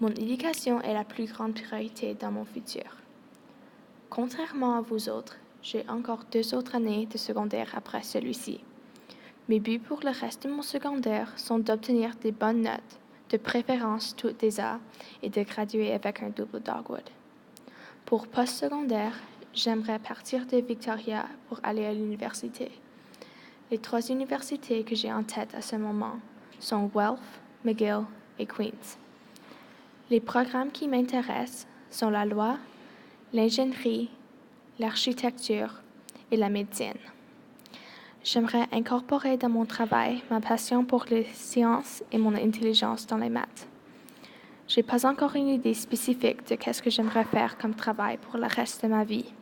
Mon éducation est la plus grande priorité dans mon futur. Contrairement à vous autres, j'ai encore 2 autres années de secondaire après celui-ci. Mes buts pour le reste de mon secondaire sont d'obtenir des bonnes notes, de préférence toutes des A, et de graduer avec un double Dogwood. Pour post-secondaire, j'aimerais partir de Victoria pour aller à l'université. Les 3 universités que j'ai en tête à ce moment sont Guelph, McGill et Queen's. Les programmes qui m'intéressent sont la loi, l'ingénierie, l'architecture et la médecine. J'aimerais incorporer dans mon travail ma passion pour les sciences et mon intelligence dans les maths. Je n'ai pas encore une idée spécifique de qu'est-ce que j'aimerais faire comme travail pour le reste de ma vie.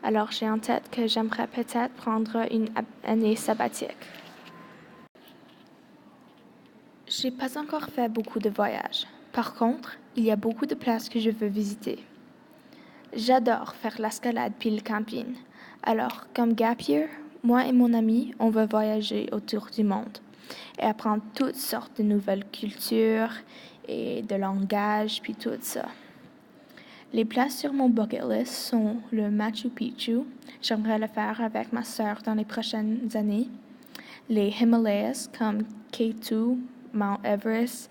Alors j'ai en tête que j'aimerais peut-être prendre une année sabbatique. Je n'ai pas encore fait beaucoup de voyages. Par contre, il y a beaucoup de places que je veux visiter. J'adore faire l'escalade puis le camping. Alors, comme gap year, moi et mon ami, on veut voyager autour du monde et apprendre toutes sortes de nouvelles cultures et de langages puis tout ça. Les places sur mon bucket list sont le Machu Picchu. J'aimerais le faire avec ma sœur dans les prochaines années. Les Himalayas comme K2, Mount Everest,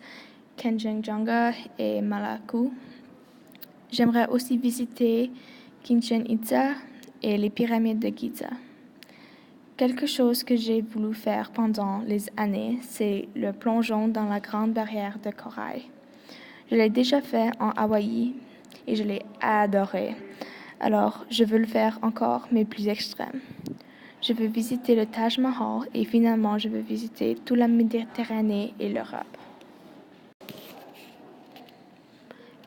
Kanchenjunga et Malaku. J'aimerais aussi visiter Chichén Itzá et les pyramides de Giza. Quelque chose que j'ai voulu faire pendant les années, c'est le plongeon dans la grande barrière de corail. Je l'ai déjà fait en Hawaï et je l'ai adoré. Alors, je veux le faire encore, mais plus extrême. Je veux visiter le Taj Mahal et finalement, je veux visiter toute la Méditerranée et l'Europe.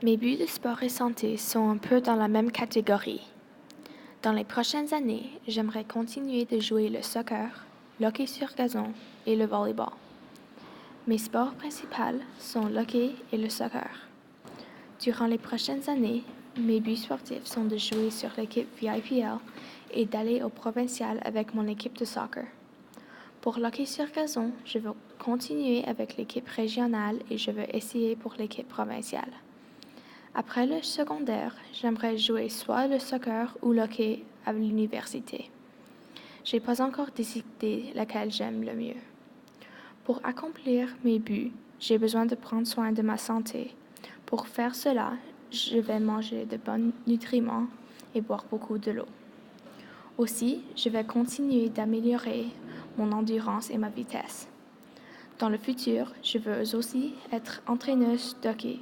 Mes buts de sport et santé sont un peu dans la même catégorie. Dans les prochaines années, j'aimerais continuer de jouer le soccer, l'hockey sur gazon et le volleyball. Mes sports principaux sont l'hockey et le soccer. Durant les prochaines années, mes buts sportifs sont de jouer sur l'équipe VIPL et d'aller au provincial avec mon équipe de soccer. Pour l'hockey sur gazon, je veux continuer avec l'équipe régionale et je veux essayer pour l'équipe provinciale. Après le secondaire, j'aimerais jouer soit le soccer ou l'hockey à l'université. Je n'ai pas encore décidé laquelle j'aime le mieux. Pour accomplir mes buts, j'ai besoin de prendre soin de ma santé. Pour faire cela, je vais manger de bons nutriments et boire beaucoup de l'eau. Aussi, je vais continuer d'améliorer mon endurance et ma vitesse. Dans le futur, je veux aussi être entraîneuse d'hockey.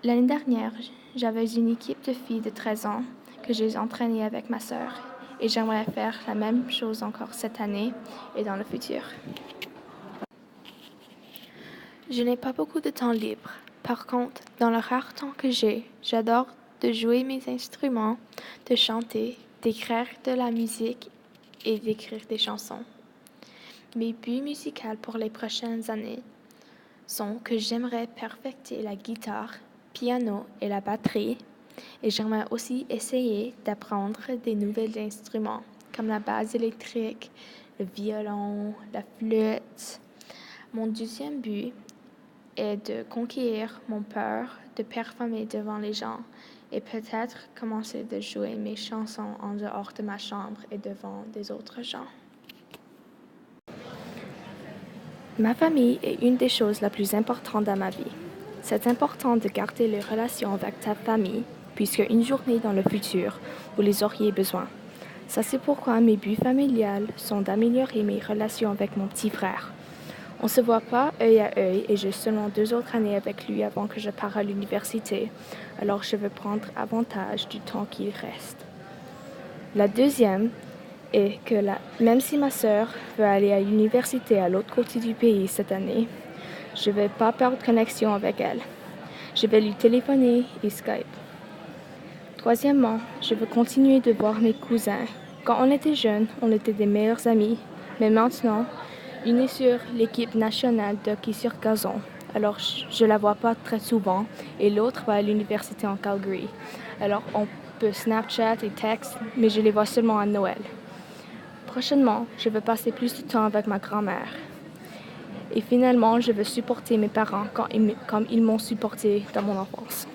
L'année dernière, j'avais une équipe de filles de 13 ans que j'ai entraînée avec ma sœur et j'aimerais faire la même chose encore cette année et dans le futur. Je n'ai pas beaucoup de temps libre. Par contre, dans le rare temps que j'ai, j'adore de jouer mes instruments, de chanter, d'écrire de la musique et d'écrire des chansons. Mes buts musicaux pour les prochaines années sont que j'aimerais perfecter la guitare, piano et la batterie, et j'aimerais aussi essayer d'apprendre des nouveaux instruments comme la basse électrique, le violon, la flûte. Mon deuxième but est de conquérir mon peur de performer devant les gens et peut-être commencer de jouer mes chansons en dehors de ma chambre et devant des autres gens. Ma famille est une des choses les plus importantes dans ma vie. C'est important de garder les relations avec ta famille, puisque une journée dans le futur, vous les auriez besoin. Ça, c'est pourquoi mes buts familiales sont d'améliorer mes relations avec mon petit frère. On ne se voit pas œil à œil et j'ai seulement 2 autres années avec lui avant que je parte à l'université, alors je veux prendre avantage du temps qu'il reste. La deuxième est que même si ma sœur veut aller à l'université à l'autre côté du pays cette année, je ne vais pas perdre connexion avec elle. Je vais lui téléphoner et Skype. Troisièmement, je veux continuer de voir mes cousins. Quand on était jeunes, on était des meilleurs amis, mais maintenant, une est sur l'équipe nationale d'hockey sur gazon, alors je la vois pas très souvent, et l'autre va à l'université en Calgary. Alors on peut Snapchat et texte, mais je les vois seulement à Noël. Prochainement, je veux passer plus de temps avec ma grand-mère. Et finalement, je veux supporter mes parents comme ils m'ont supporté dans mon enfance.